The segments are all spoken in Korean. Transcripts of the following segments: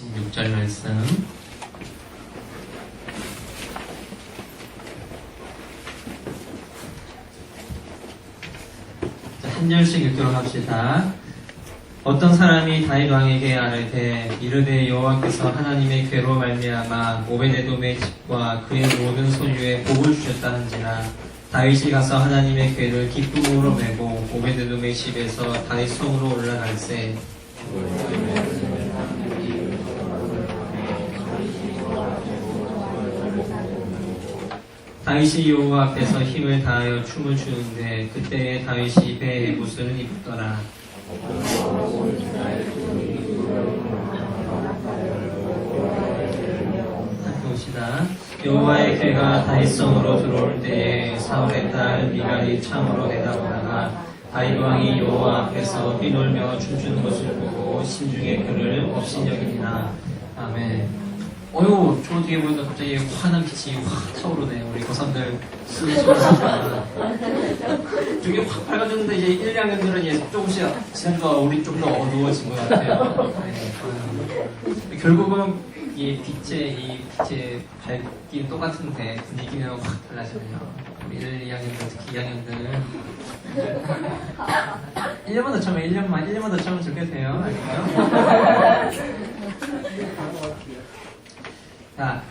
16절 말씀. 한 절씩 읽도록 합시다. 어떤 사람이 다윗 왕에게 아뢰되 이르되 여호와께서 하나님의 궤로 말미암아 오베데돔의 집과 그의 모든 소유에 복을 주셨다 한지라. 다윗이 가서 하나님의 궤를 기쁨으로 메고 오베데돔의 집에서 다윗 성으로 올라갈새 다윗이 여호와 앞에서 힘을 다하여 춤을 추는데 그때에 다윗이 배에 옷을 입었더라. 함께 봅시다. 여호와의 궤가 다윗성으로 들어올 때에 사울의 딸 미갈이 참으로 내다보다가 다윗 왕이 여호와 앞에서 뛰놀며 춤추는 것을 보고 심중에 그를 업신여기니라. 아멘. 어휴, 저 뒤에 보니까 갑자기 환한 빛이 확 타오르네. 우리 고3들 수고하셨다. 저게 확 밝아졌는데 이제 1, 2학년들은 이제 조금씩 지난주와 우리 좀 더 어두워진 것 같아요. 네. 결국은 이 빛의 밝기는 똑같은데 분위기는 확 달라지네요. 우리 1, 2학년들, 특히 2학년들. 1년만 더 참으면 1년만 더 참으면 좋겠어요. 알겠어요? 자,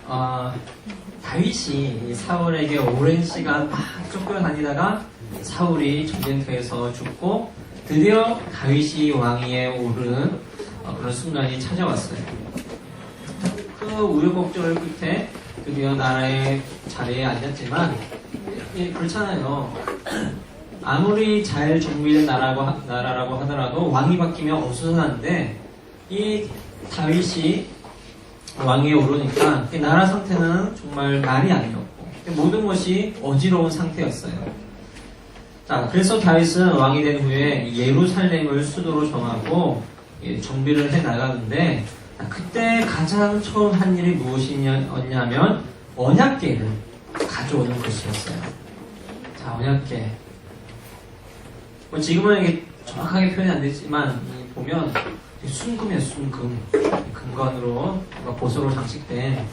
다윗이 사울에게 오랜 시간 막 쫓겨다니다가 사울이 전쟁터에서 죽고 드디어 다윗이 왕위에 오른 그런 순간이 찾아왔어요. 그 우여곡절 끝에 드디어 나라의 자리에 앉았지만 그렇잖아요. 아무리 잘 정비된 나라라고 하더라도 왕이 바뀌면 어수선한데 이 다윗이 왕위에 오르니까 나라 상태는 정말 말이 아니었고 모든 것이 어지러운 상태였어요. 자, 그래서 다윗은 왕이 된 후에 예루살렘을 수도로 정하고 정비를 해 나가는데 그때 가장 처음 한 일이 무엇이었냐면 언약궤를 가져오는 것이었어요. 자, 언약궤. 지금은 이게 정확하게 표현이 안 되지만 보면 순금이에요, 순금. 금관으로 보석으로 장식된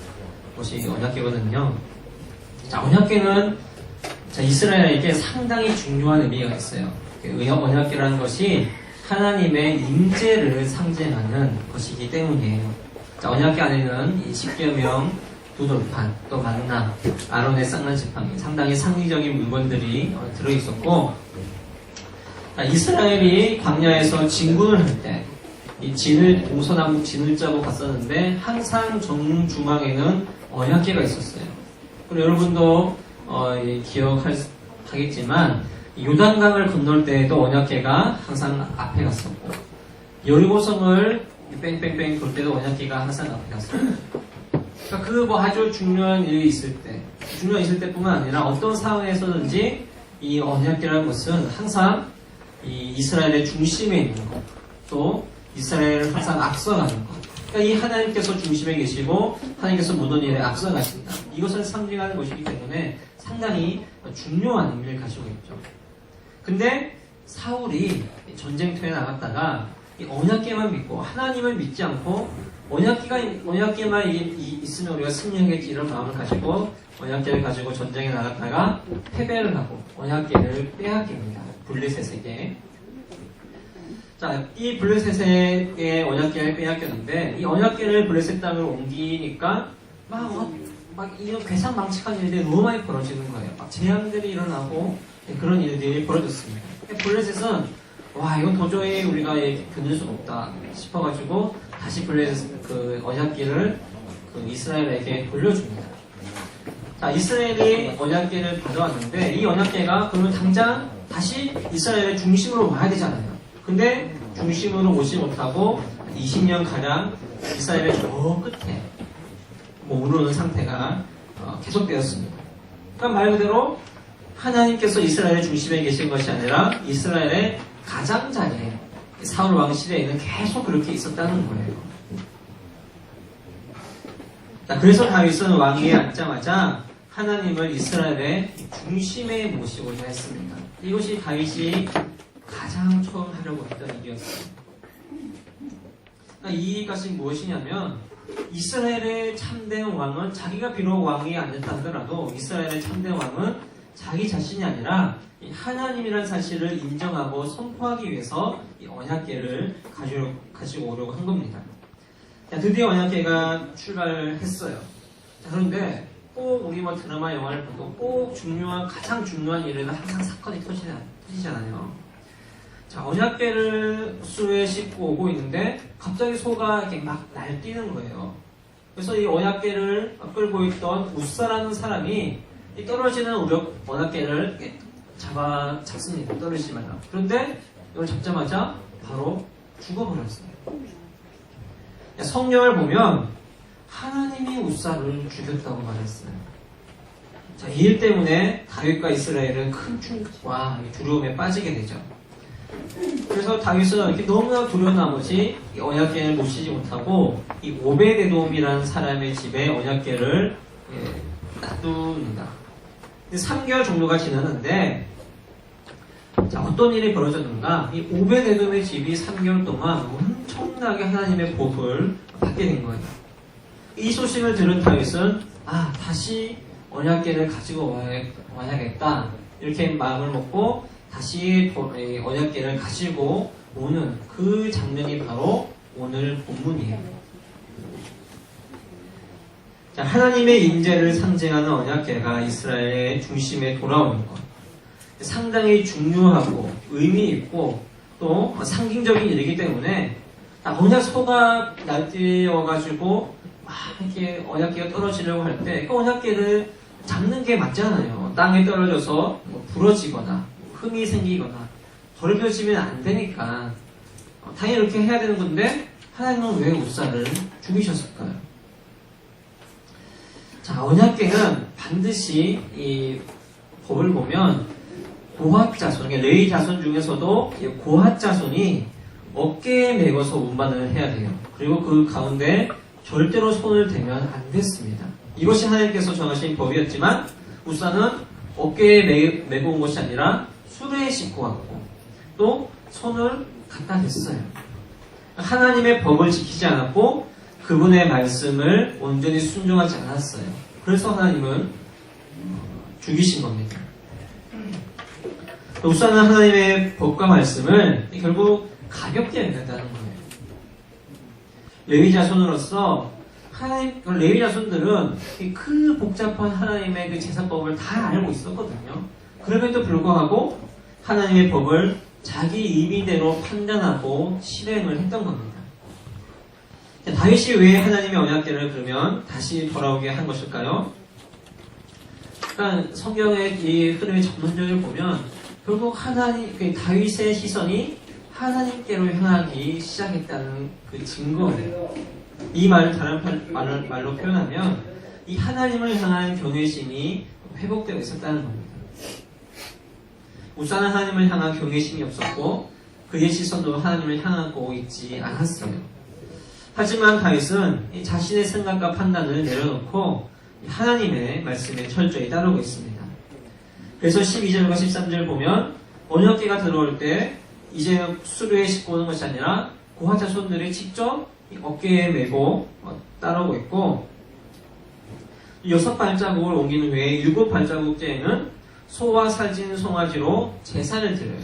것이 언약궤거든요. 자, 언약궤는 이스라엘에게 상당히 중요한 의미가 있어요. 언약궤라는 것이 하나님의 임재를 상징하는 것이기 때문이에요. 자, 언약궤 안에는 이 십계명, 두돌판, 또 만나, 아론의 쌍난 지팡이, 상당히 상징적인 물건들이 들어있었고, 이스라엘이 광야에서 진군을 할 때 이 동서남북 진을 짜고 갔었는데 항상 정중앙에는 언약궤가 있었어요. 그리고 여러분도 기억하겠지만 요단강을 건널 때에도 언약궤가 항상 앞에 갔었고 여리고성을 뺑뺑뺑 돌 때도 언약궤가 항상 앞에 갔었고 그러니까 아주 중요한 일이 있을 때뿐만 아니라 어떤 상황에서든지 이 언약궤라는 것은 항상 이 이스라엘의 중심에 있는 것, 또 이스라엘을 항상 앞서가는 것. 그러니까 이 하나님께서 중심에 계시고 하나님께서 모든 일에 앞서가신다. 이것을 상징하는 것이기 때문에 상당히 중요한 의미를 가지고 있죠. 근데 사울이 전쟁터에 나갔다가 이 언약궤만 믿고 하나님을 믿지 않고 언약궤만 있으면 우리가 승리하겠지 이런 마음을 가지고 언약궤를 가지고 전쟁에 나갔다가 패배를 하고 언약궤를 빼앗깁니다. 블레셋에게. 자, 이 블레셋의 언약궤를 빼앗겼는데 이 언약궤를 블레셋 땅으로 옮기니까 이런 괴상망측한 일들이 너무 많이 벌어지는 거예요. 막 재앙들이 일어나고 그런 일들이 벌어졌습니다. 블레셋은 이건 도저히 우리가 견딜 수 없다 싶어가지고 다시 블레셋 언약궤를 이스라엘에게 돌려줍니다. 자, 이스라엘이 언약궤를 받아왔는데 이 언약궤가 그러면 당장 다시 이스라엘의 중심으로 와야 되잖아요. 근데 중심으로 오지 못하고 20년가량 이스라엘의 저 끝에 오르는 상태가 계속되었습니다. 그러니까 말 그대로 하나님께서 이스라엘의 중심에 계신 것이 아니라 이스라엘의 가장자리에 사울 왕 시대에는 계속 그렇게 있었다는 거예요. 자, 그래서 다윗은 왕위에 앉자마자 하나님을 이스라엘의 중심에 모시고자 했습니다. 이것이 다윗이 가장 처음 하려고 했던 일이었어요. 이것이 무엇이냐면 이스라엘의 참된 왕은 자기가 비록 왕이 아니었다 하더라도 이스라엘의 참된 왕은 자기 자신이 아니라 하나님이라는 사실을 인정하고 선포하기 위해서 이 언약궤를 가지고 오려고 한 겁니다. 자, 드디어 언약궤가 출발했어요. 자, 그런데 꼭 우리 드라마 영화를 봐도 꼭 가장 중요한 일에는 항상 사건이 터지잖아요. 자, 언약궤를 수에 싣고 오고 있는데 갑자기 소가 이렇게 막 날뛰는 거예요. 그래서 이 언약궤를 끌고 있던 우사라는 사람이 이 떨어지는 언약궤를 잡습니다. 떨어지지 말라. 그런데 이걸 잡자마자 바로 죽어버렸어요. 성경을 보면 하나님이 우사를 죽였다고 말했어요. 자, 이 일 때문에 다윗과 이스라엘은 큰 충격과 두려움에 빠지게 되죠. 그래서 다윗은 이렇게 너무나 두려운 나머지 이 언약궤를 놓치지 못하고 이 오베데돔이라는 사람의 집에 언약궤를 놔둡니다. 3개월 정도가 지났는데 자, 어떤 일이 벌어졌는가? 이 오베데돔의 집이 3개월 동안 엄청나게 하나님의 복을 받게 된 거예요. 이 소식을 들은 다윗은 다시 언약궤를 가지고 와야겠다 이렇게 마음을 먹고 다시 언약궤를 가지고 오는 그 장면이 바로 오늘 본문이에요. 자, 하나님의 임재를 상징하는 언약궤가 이스라엘의 중심에 돌아오는 것. 상당히 중요하고 의미 있고 또 상징적인 일이기 때문에 언약소가 날뛰어가지고 막 이렇게 언약궤가 떨어지려고 할 때 그 언약궤를 잡는 게 맞잖아요. 땅에 떨어져서 부러지거나 흠이 생기거나 더럽혀지면 안 되니까 당연히 이렇게 해야 되는 건데 하나님은 왜 우사를 죽이셨을까요? 자, 언약궤는 반드시 이 법을 보면 고핫 자손, 레위 자손 중에서도 고핫 자손이 어깨에 메고서 운반을 해야 돼요. 그리고 그 가운데 절대로 손을 대면 안 됐습니다. 이것이 하나님께서 정하신 법이었지만 우사는 어깨에 메고 온 것이 아니라 수레에 싣고 왔고 또 손을 갖다 댔어요. 하나님의 법을 지키지 않았고 그분의 말씀을 온전히 순종하지 않았어요. 그래서 하나님은 죽이신 겁니다. 우사는 하나님의 법과 말씀을 결국 가볍게 여겼다는 거예요. 레위 자손으로서 레위 자손들은 그 복잡한 하나님의 그 제사법을 다 알고 있었거든요. 그럼에도 불구하고 하나님의 법을 자기 임의대로 판단하고 실행을 했던 겁니다. 다윗이 왜 하나님의 언약궤를 그러면 다시 돌아오게 한 것일까요? 그러니까 성경의 이 흐름의 전문적을 보면 결국 다윗의 시선이 하나님께로 향하기 시작했다는 그 증거예요. 이 말을 다른 말로 표현하면 이 하나님을 향한 경외심이 회복되어 있었다는 겁니다. 우사는 하나님을 향한 경외심이 없었고 그의 시선도 하나님을 향하고 있지 않았어요. 하지만 다윗은 자신의 생각과 판단을 내려놓고 하나님의 말씀에 철저히 따르고 있습니다. 그래서 12절과 13절 보면 언약궤가 들어올 때 이제 수레에 싣고 오는 것이 아니라 고핫 자손들이 직접 어깨에 메고 따르고 있고 6발자국을 옮긴 후에 7발자국째에는 소와 살찐 송아지로 제사를 드려요.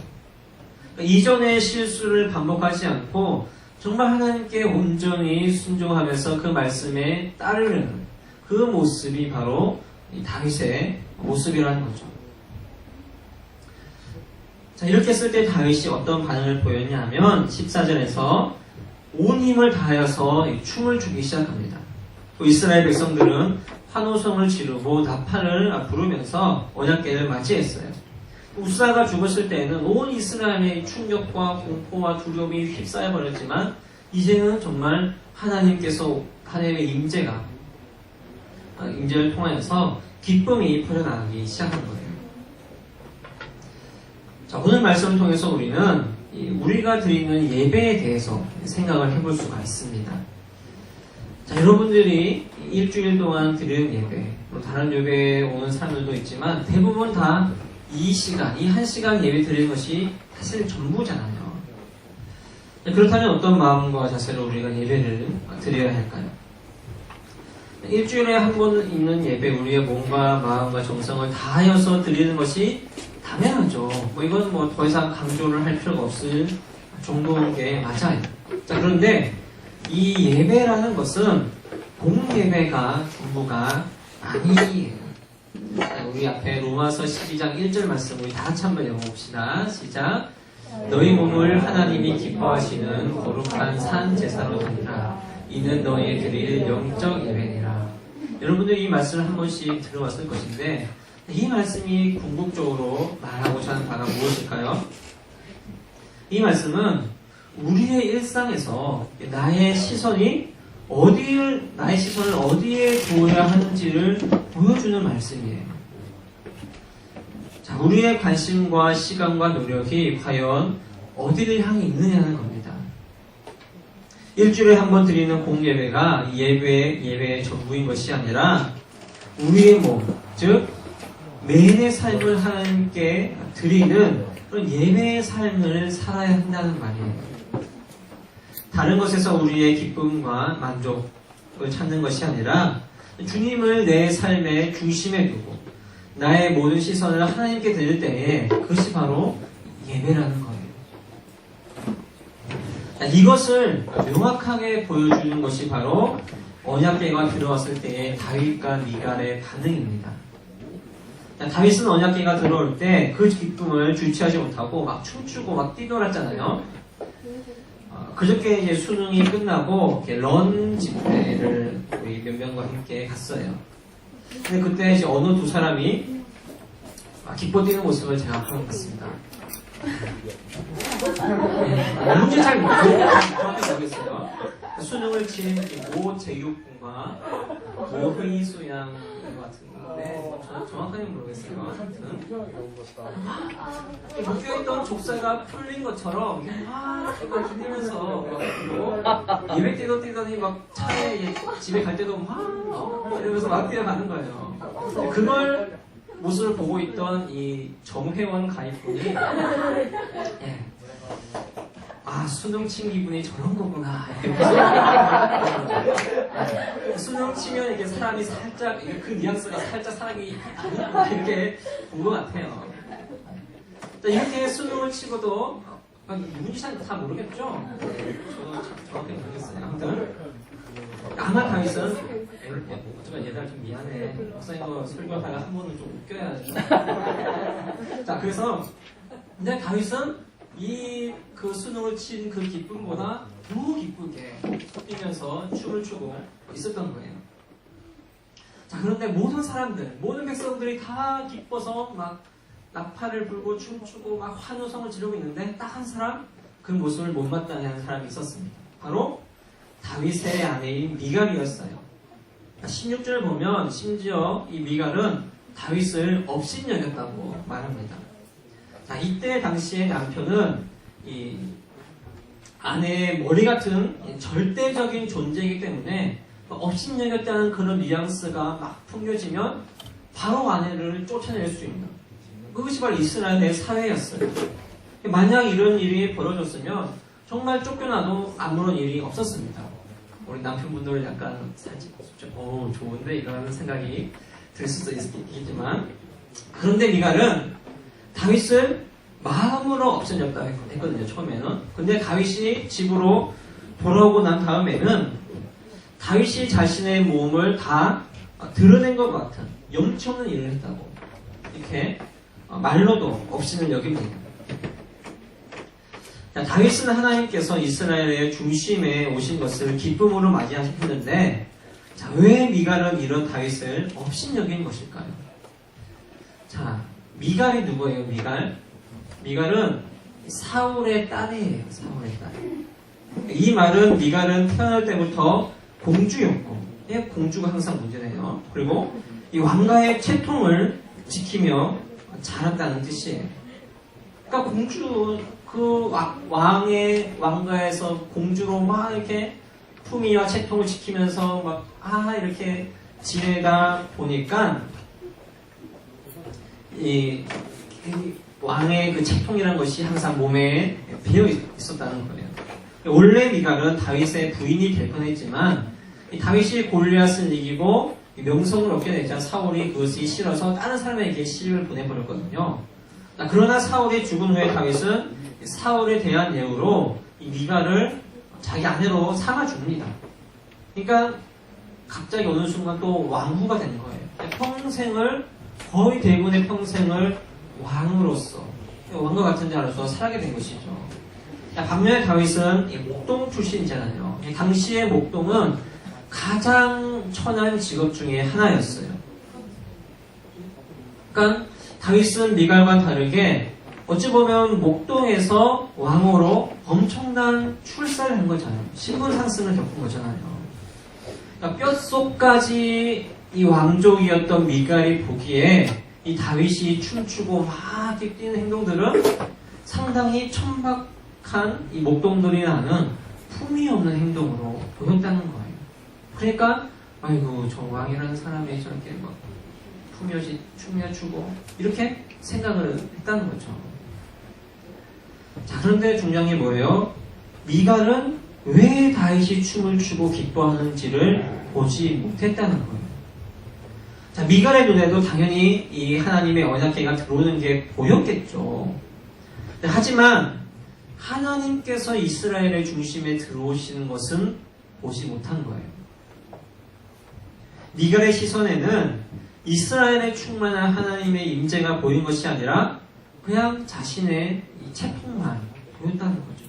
이전의 실수를 반복하지 않고 정말 하나님께 온전히 순종하면서 그 말씀에 따르는 그 모습이 바로 다윗의 모습이라는 거죠. 자, 이렇게 했을 때 다윗이 어떤 반응을 보였냐 하면 14절에서 온 힘을 다하여서 춤을 추기 시작합니다. 또 이스라엘 백성들은 환호성을 지르고 나팔을 부르면서 언약궤를 맞이했어요. 우사가 죽었을 때에는 온 이스라엘의 충격과 공포와 두려움이 휩싸여 버렸지만 이제는 정말 하나님의 임재를 통하여서 기쁨이 풀어나가기 시작한 거예요. 자, 오늘 말씀을 통해서 우리는 우리가 드리는 예배에 대해서 생각을 해볼 수가 있습니다. 자, 여러분들이 일주일 동안 드리는 예배, 다른 예배에 오는 사람들도 있지만 대부분 다 이 한 시간 예배 드리는 것이 사실 전부잖아요. 그렇다면 어떤 마음과 자세로 우리가 예배를 드려야 할까요? 일주일에 한 번 있는 예배, 우리의 몸과 마음과 정성을 다하여서 드리는 것이 당연하죠. 이건 더 이상 강조를 할 필요가 없을 정도인 게 맞아요. 자, 그런데 이 예배라는 것은 공예배가 전부가 아니에요. 우리 앞에 로마서 12장 1절 말씀 우리 다 같이 한번 읽어봅시다. 시작. 너희 몸을 하나님이 기뻐하시는 거룩한 산 제사로 드리라. 이는 너희의 드릴 영적 예배니라. 여러분들이 이 말씀을 한 번씩 들어봤을 것인데 이 말씀이 궁극적으로 말하고자 하는 바가 무엇일까요? 이 말씀은 우리의 일상에서 나의 시선을 어디에 두어야 하는지를 보여주는 말씀이에요. 자, 우리의 관심과 시간과 노력이 과연 어디를 향해 있느냐는 겁니다. 일주일에 한 번 드리는 공예배가 예배의 전부인 것이 아니라 우리의 몸, 즉 매일의 삶을 하나님께 드리는 그런 예배의 삶을 살아야 한다는 말이에요. 다른 것에서 우리의 기쁨과 만족을 찾는 것이 아니라 주님을 내 삶의 중심에 두고 나의 모든 시선을 하나님께 드릴 때에 그것이 바로 예배라는 거예요. 이것을 명확하게 보여주는 것이 바로 언약궤가 들어왔을 때의 다윗과 미갈의 반응입니다. 다윗은 언약궤가 들어올 때 그 기쁨을 주체하지 못하고 막 춤추고 막 뛰놀았잖아요. 그저께 이제 수능이 끝나고 런 집회를 우리 몇 명과 함께 갔어요. 근데 그때 이제 어느 두 사람이 기뻐 뛰는 모습을 제가 봤습니다. 뭔지 잘 모르겠어요. 수능을 친 모 제육군과 모 회의수 양인 것 같은데 정확하게 모르겠어요. 묶여있던 족쇄가 풀린 것처럼 막 뛰면서 예배 때도 뛰더니 막 차에 집에 갈 때도 막 이러면서 막 뛰어가는 거예요. 그걸 모습을 보고 있던 이 정회원 가입분이 수능 친 기분이 저런 거구나. 수능 치면 이렇게 사람이 살짝 그 뉘앙스가 살짝 사람이 이렇게 본 것 같아요. 이렇게 수능을 치고도 누군지 잘 다 모르겠죠? 저도 정확히 모르겠어요. 아무튼 아마 다윗은 어쩌면 얘들아 좀 미안해. 목사님 거 설교하다가 한 번은 좀 웃겨야지. 자, 그래서 근데 다윗은 그 수능을 친 그 기쁨보다 더 기쁘게 뛰면서 춤을 추고 있었던 거예요. 자, 그런데 모든 백성들이 다 기뻐서 막 나팔을 불고 춤추고 막 환호성을 지르고 있는데 딱 한 사람 그 모습을 못마땅해 하는 사람이 있었습니다. 바로 다윗의 아내인 미갈이었어요. 16절을 보면 심지어 이 미갈은 다윗을 업신여겼다고 말합니다. 자, 이때 당시에 남편은 이 아내의 머리 같은 절대적인 존재이기 때문에 업신여겼다는 그런 뉘앙스가 막 풍겨지면 바로 아내를 쫓아낼 수 있는 그것이 바로 이스라엘의 사회였어요. 만약 이런 일이 벌어졌으면 정말 쫓겨나도 아무런 일이 없었습니다. 우리 남편분들 약간 살짝 좋은데 이런 생각이 들 수도 있겠지만 그런데 미갈은 다윗을 마음으로 없애졌다고 했거든요. 처음에는. 근데 다윗이 집으로 돌아오고 난 다음에는 다윗이 자신의 몸을 다 드러낸 것 같은 염치 없는 일을 했다고 이렇게 말로도 없이는 여깁니다. 다윗은 하나님께서 이스라엘의 중심에 오신 것을 기쁨으로 맞이하셨는데 왜 미갈은 이런 다윗을 업신여긴 것일까요? 자, 미갈이 누구예요? 미갈은 사울의 딸이에요. 사울의 딸. 이 말은 미갈은 태어날 때부터 공주였고 공주가 항상 문제네요. 그리고 이 왕가의 채통을 지키며 자랐다는 뜻이에요. 그러니까 공주 그 왕가에서 공주로 막 이렇게 품위와 채통을 지키면서 막 이렇게 지내다 보니까 이 왕의 그 채통이라는 것이 항상 몸에 배어 있었다는 거예요. 원래 미갈은 다윗의 부인이 될 뻔했지만 이 다윗이 골리앗을 이기고 명성을 얻게 되자 사울이 그것이 싫어서 다른 사람에게 시집을 보내버렸거든요. 그러나 사울이 죽은 후에 다윗은 사울에 대한 예우로 이 미갈을 자기 아내로 삼아줍니다. 그러니까 갑자기 어느 순간 또 왕후가 된 거예요. 평생을, 거의 대부분의 평생을 왕으로서, 왕과 같은 자로서 살게 된 것이죠. 반면에 다윗은 목동 출신이잖아요. 당시의 목동은 가장 천한 직업 중에 하나였어요. 그러니까 다윗은 미갈과 다르게 어찌 보면 목동에서 왕으로 엄청난 출세를 한 거잖아요. 신분 상승을 겪은 거잖아요. 그러니까 뼛속까지 이 왕족이었던 미갈이 보기에 이 다윗이 춤추고 막 뛰는 행동들은 상당히 천박한 이 목동들이 나는 품위 없는 행동으로 보였다는 거예요. 그러니까 아이고 저 왕이라는 사람이 저렇게 막 춤이나 추고 이렇게 생각을 했다는 거죠. 자, 그런데 중요한 게 뭐예요? 미갈은 왜 다윗이 춤을 추고 기뻐하는지를 보지 못했다는 거예요. 자, 미갈의 눈에도 당연히 이 하나님의 언약궤가 들어오는 게 보였겠죠. 하지만 하나님께서 이스라엘의 중심에 들어오시는 것은 보지 못한 거예요. 미갈의 시선에는 이스라엘의 충만한 하나님의 임재가 보인 것이 아니라 그냥 자신의 이 채통만 보였다는 거죠.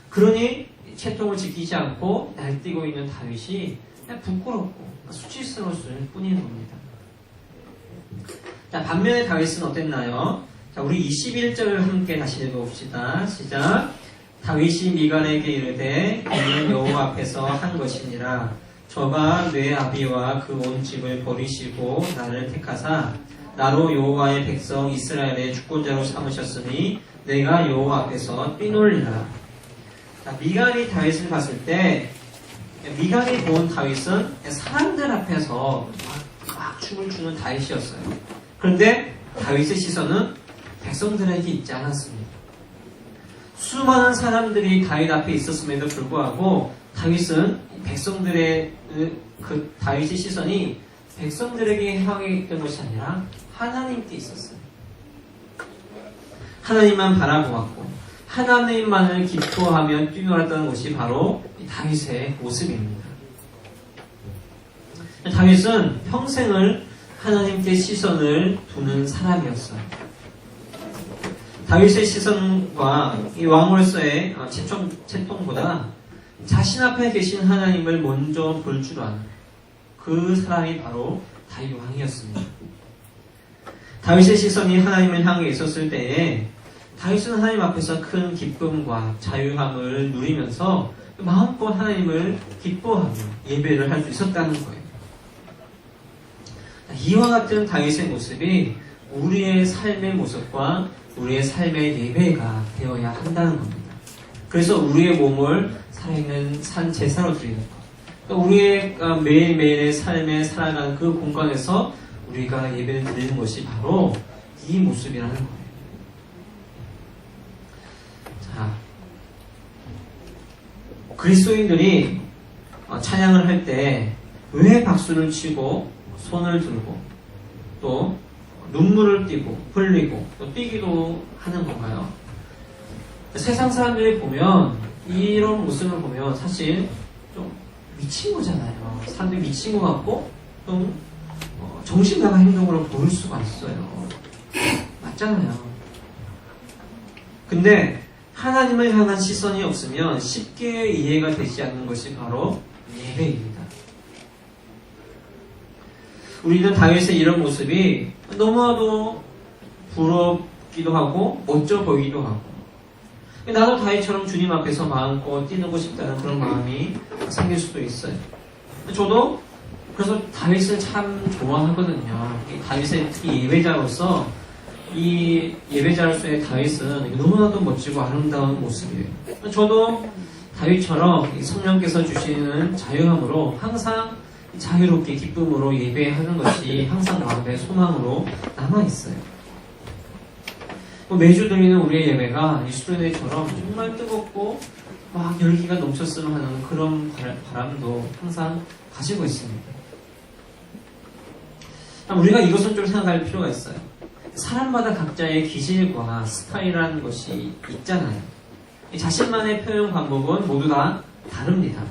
그러니 채통을 지키지 않고 날뛰고 있는 다윗이 그냥 부끄럽고 수치스러웠을 뿐인 겁니다. 자, 반면에 다윗은 어땠나요? 자, 우리 21절을 함께 다시 읽어봅시다. 시작. 다윗이 미갈에게 이르되 이는 여호와 앞에서 한 것이니라. 저가 내 아비와 그 온 집을 버리시고 나를 택하사 나로 여호와의 백성 이스라엘의 주권자로 삼으셨으니 내가 여호와 앞에서 뛰놀리라. 자, 미갈이 다윗을 봤을 때 미갈이 본 다윗은 사람들 앞에서 막 춤을 추는 다윗이었어요. 그런데 다윗의 시선은 백성들에게 있지 않았습니다. 수많은 사람들이 다윗 앞에 있었음에도 불구하고 다윗은 백성들의 그 다윗의 시선이 백성들에게 향해 있던 것이 아니라 하나님께 있었어요. 하나님만 바라보았고 하나님만을 기뻐하며 뛰놀았던 것이 바로 다윗의 모습입니다. 다윗은 평생을 하나님께 시선을 두는 사람이었어요. 다윗의 시선과 이 왕으로서의 채통보다 자신 앞에 계신 하나님을 먼저 볼 줄 아는 그 사람이 바로 다윗 왕이었습니다. 다윗의 시선이 하나님을 향해 있었을 때에 다윗은 하나님 앞에서 큰 기쁨과 자유함을 누리면서 마음껏 하나님을 기뻐하며 예배를 할 수 있었다는 거예요. 이와 같은 다윗의 모습이 우리의 삶의 모습과 우리의 삶의 예배가 되어야 한다는 겁니다. 그래서 우리의 몸을 살아있는 산 제사로 드리는 것, 우리의 매일매일의 삶에 살아가는 그 공간에서 우리가 예배를 드리는 것이 바로 이 모습이라는 거예요. 자, 그리스도인들이 찬양을 할 때 왜 박수를 치고 손을 들고 또 눈물을 띠고 흘리고 또 뛰기도 하는 건가요? 세상 사람들이 보면 이런 모습을 보면 사실 좀 미친 거잖아요. 사람들이 미친 것 같고 좀 정신 나간 행동으로 보일 수가 있어요. 맞잖아요. 근데 하나님을 향한 시선이 없으면 쉽게 이해가 되지 않는 것이 바로 예배입니다. 우리는 다윗의 이런 모습이 너무나도 부럽기도 하고 멋져 보이기도 하고 나도 다윗처럼 주님 앞에서 마음껏 뛰고 싶다는 그런 마음이 생길 수도 있어요. 저도 그래서 다윗을 참 좋아하거든요. 다윗의 특히 예배자로서 이 예배자로서의 다윗은 너무나도 멋지고 아름다운 모습이에요. 저도 다윗처럼 성령께서 주시는 자유함으로 항상 자유롭게 기쁨으로 예배하는 것이 항상 마음의 소망으로 남아있어요. 매주 드리는 우리의 예배가 이 수련회처럼 정말 뜨겁고 막 열기가 넘쳤으면 하는 그런 바람도 항상 가지고 있습니다. 우리가 이것을 좀 생각할 필요가 있어요. 사람마다 각자의 기질과 스타일이라는 것이 있잖아요. 자신만의 표현 방법은 모두 다 다릅니다.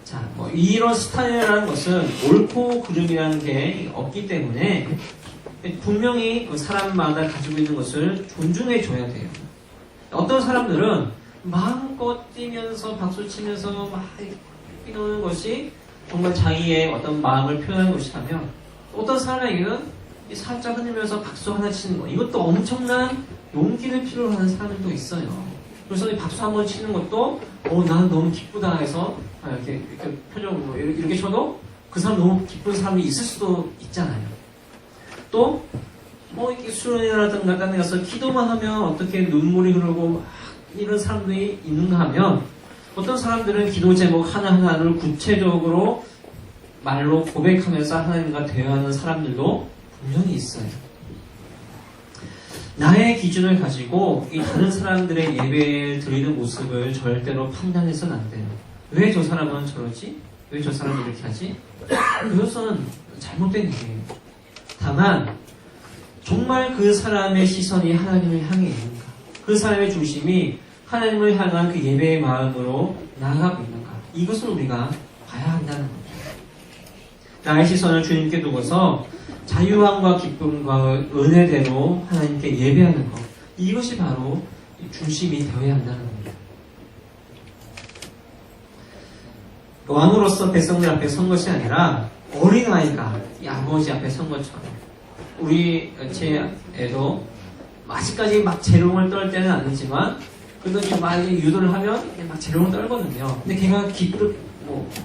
자, 이런 스타일이라는 것은 옳고 그름이라는 게 없기 때문에 분명히 사람마다 가지고 있는 것을 존중해 줘야 돼요. 어떤 사람들은 마음껏 뛰면서 박수 치면서 막 뛰노는 것이 정말 자기의 어떤 마음을 표현하는 것이라면, 어떤 사람에게는 살짝 흔들면서 박수 하나 치는 거, 이것도 엄청난 용기를 필요로 하는 사람들도 있어요. 그래서 이 박수 한번 치는 것도 나는 너무 기쁘다 해서 이렇게 표정으로 이렇게 쳐도 그 사람 너무 기쁜 사람이 있을 수도 있잖아요. 또 이렇게 수련회라든가 딴 데 가서 기도만 하면 어떻게 눈물이 흐르고 막 이런 사람들이 있는가 하면, 어떤 사람들은 기도 제목 하나하나를 구체적으로 말로 고백하면서 하나님과 대화하는 사람들도 분명히 있어요. 나의 기준을 가지고 이 다른 사람들의 예배를 드리는 모습을 절대로 판단해서는 안 돼요. 왜 저 사람은 저러지? 왜 저 사람은 이렇게 하지? 그것은 잘못된 일이에요. 다만 정말 그 사람의 시선이 하나님을 향해 있는가, 그 사람의 중심이 하나님을 향한 그 예배의 마음으로 나아가고 있는가, 이것을 우리가 봐야 한다는 거죠. 나의 시선을 주님께 두고서 자유함과 기쁨과 은혜대로 하나님께 예배하는 것, 이것이 바로 중심이 되어야 한다는 겁니다. 왕으로서 백성들 앞에 선 것이 아니라 어린아이가 이 아버지 앞에 선 것처럼, 제 애도 아직까지 막 재롱을 떨 때는 아니지만 그래도 좀 막 유도를 하면 막 재롱을 떨거든요. 근데 걔가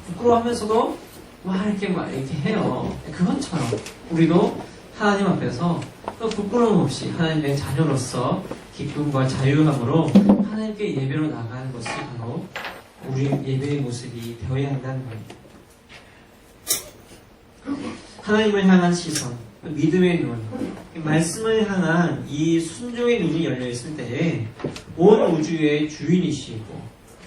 부끄러워하면서도 이렇게 해요. 그것처럼 우리도 하나님 앞에서 또 부끄러움 없이 하나님의 자녀로서 기쁨과 자유함으로 하나님께 예배로 나가는 것이 바로 우리 예배의 모습이 되어야 한다는 겁니다. 하나님을 향한 시선, 믿음의 눈, 말씀을 향한 이 순종의 눈이 열려있을 때에 온 우주의 주인이시고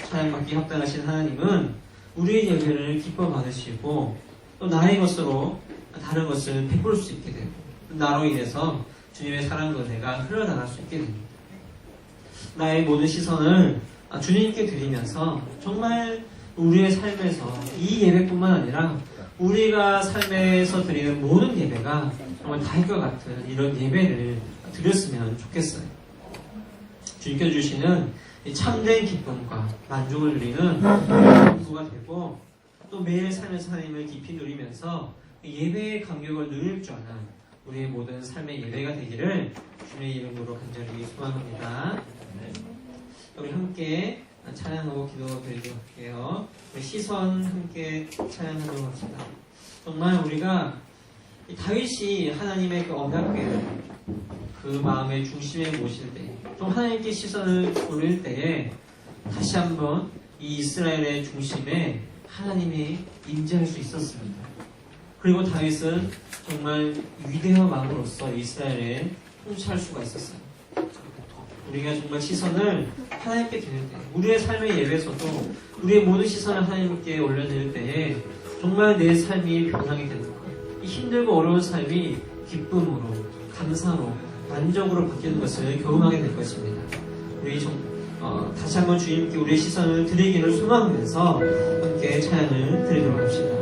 찬양받기 합당하신 하나님은 우리의 예배를 기뻐 받으시고 또 나의 것으로 다른 것을 베풀 수 있게 되고, 나로 인해서 주님의 사랑과 은혜가 흘러나갈 수 있게 됩니다. 나의 모든 시선을 주님께 드리면서 정말 우리의 삶에서 이 예배뿐만 아니라 우리가 삶에서 드리는 모든 예배가 정말 다윗과 같은 이런 예배를 드렸으면 좋겠어요. 주님께서 주시는 참된 기쁨과 만족을 누리는 공부가 되고, 또 매일 삶에서 하나님을 깊이 누리면서 예배의 감격을 누릴 줄 아는 우리의 모든 삶의 예배가 되기를 주님의 이름으로 간절히 소망합니다. 우리 함께 찬양하고 기도드리도록 할게요. 우리 시선 함께 찬양하도록 합시다. 정말 우리가 다윗이 하나님의 그 언약궤를 그 마음의 중심에 모실 때, 좀 하나님께 시선을 돌릴 때에 다시 한번 이 이스라엘의 중심에 하나님이 임재할 수 있었습니다. 그리고 다윗은 정말 위대한 왕으로서 이스라엘에 통치할 수가 있었어요. 우리가 정말 시선을 하나님께 드릴 때, 우리의 삶의 예배에서도 우리의 모든 시선을 하나님께 올려드릴 때에 정말 내 삶이 변하게 되는 거예요. 이 힘들고 어려운 삶이 기쁨으로, 감사로, 만족으로 바뀌는 것을 경험하게 될 것입니다. 우리 다시 한번 주님께 우리의 시선을 드리기를 소망하면서 함께 찬양을 드리도록 합시다.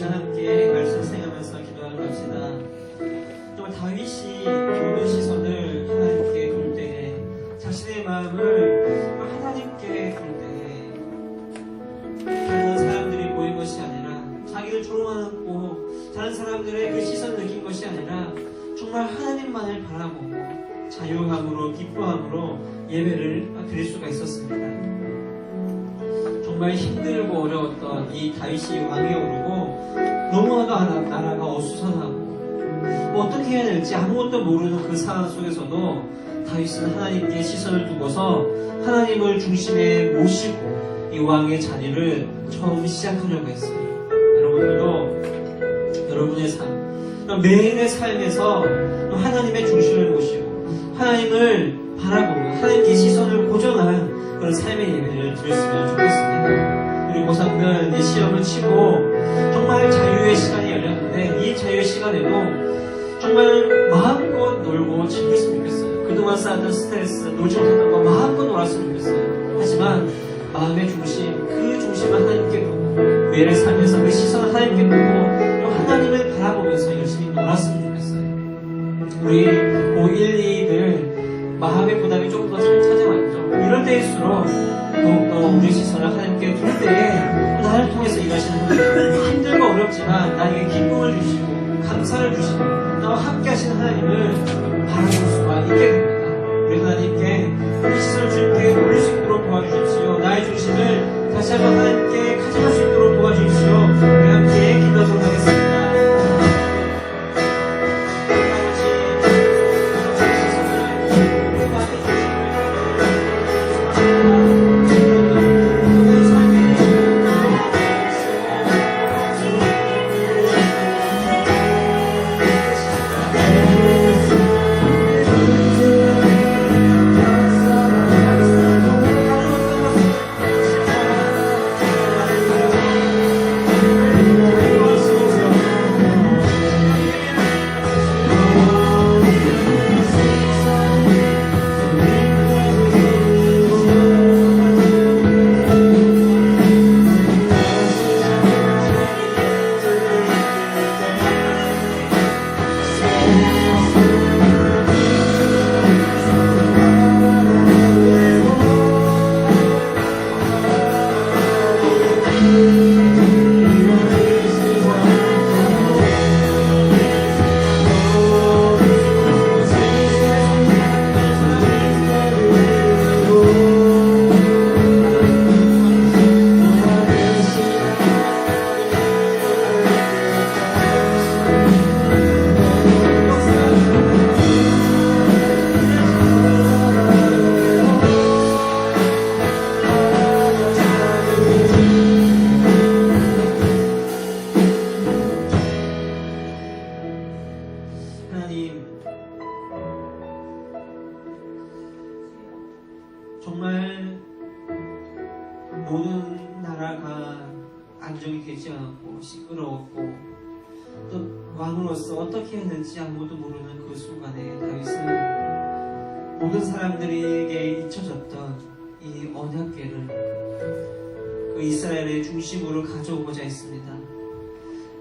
시간 함께 말씀 생각하면서 기도하러 갑시다. 정말 다윗이 모든 시선을 하나님께 둘 때에 자신의 마음을 하나님께 둘 때에 다른 사람들이 보인 것이 아니라 자기를 조롱하고 다른 사람들의 그 시선을 느낀 것이 아니라 정말 하나님만을 바라보고 자유함으로 기뻐함으로 예배를 드릴 수가 있었습니다. 정말 힘들고 어려웠던 이 다윗이 왕위에 오르고 너무나도 나라가 어수선하고 어떻게 해야 될지 아무것도 모르는 그 상황 속에서도 다윗은 하나님께 시선을 두고서 하나님을 중심에 모시고 이 왕의 자리를 처음 시작하려고 했어요. 여러분들도 여러분의 삶, 매일의 삶에서 하나님의 중심을 모시고 하나님을 바라보며 하나님께 시선을 고정한 그런 삶의 예배를 드렸으면 좋겠습니다. 우리 고3들 이 시험을 치고 정말 자유의 시간이 열렸는데 이 자유의 시간에도 정말 마음껏 놀고 즐겼으면 좋겠어요. 그동안 쌓았던 스트레스, 놀지 못했던 거 마음껏 놀았으면 좋겠어요. 하지만 마음의 중심, 그 중심을 하나님께 두고 매일의 삶에서 그 시선을 하나님께 두고 또 하나님을 바라보면서 열심히 놀았으면 좋겠어요. 우리 고1, 2들 마음의 부담이 조금 더 찾아왔죠. 이럴 때일수록 더욱더 우리 시선을 하나님께 둘 때에 나를 통해서 일하시는 하나님, 힘들고 어렵지만 나에게 기쁨을 주시고 감사를 주시고 나와 함께 하시는 하나님을 바라볼 수가 있게 됩니다. 우리 하나님께 우리 시선을 주님께 올릴 수 있도록 도와주십시오. 나의 중심을 다시 한번 하나님께 가져갈 수 있도록 도와주십시오. 우리 함께 기도하도록 하겠습니다. 정말 모든 나라가 안정이 되지 않았고 시끄러웠고 또 왕으로서 어떻게 해야 될지 아무도 모르는 그 순간에 다윗은 모든 사람들에게 잊혀졌던 이 언약궤를 그 이스라엘의 중심으로 가져오고자 했습니다.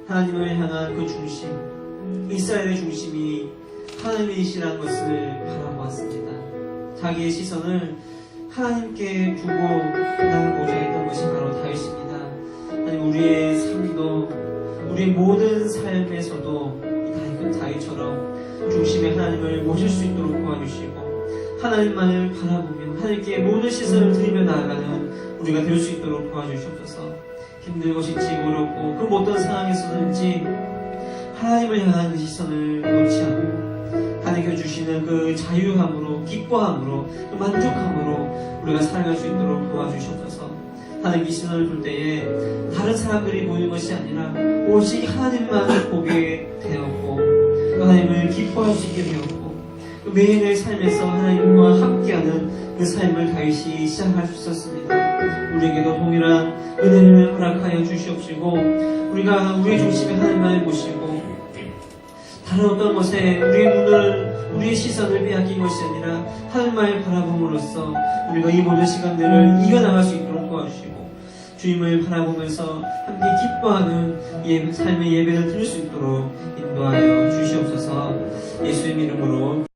하나님을 향한 그 중심, 이스라엘의 중심이 하나님이시라는 것을 바라보았습니다. 자기의 시선을 하나님께 두고 나아가고자 했던 것이 바로 다윗입니다. 하나님, 우리의 삶도 우리의 모든 삶에서도 다윗처럼 중심에 하나님을 모실 수 있도록 도와주시고 하나님만을 바라보며 하나님께 모든 시선을 드리며 나아가는 우리가 될 수 있도록 도와주시옵소서. 힘들고 지치고 어렵고 그 어떤 상황에서든지 하나님을 향한 시선을 놓지 않고 하나님께 주시는 그 자유함으로 기뻐함으로 그 만족함으로 우리가 살아갈 수 있도록 도와주시옵소서. 하나님 이 시선을 둘 때에 다른 사람들이 보이는 것이 아니라 오직 하나님만을 보게 되었고 하나님을 기뻐할 수 있게 되었고 매일의 삶에서 하나님과 함께하는 그 삶을 다윗이 시작할 수 있었습니다. 우리에게도 동일한 은혜를 허락하여 주시옵시고 우리가 우리 중심에 하나님만을 모시고 다른 어떤 것에 우리의 시선을 빼앗긴 것이 아니라 하나님만을 바라봄으로써 우리가 이 모든 시간들을 이겨나갈 수 있도록 도와주시고 주님을 바라보면서 함께 기뻐하는 삶의 예배를 드릴 수 있도록 인도하여 주시옵소서. 예수님 이름으로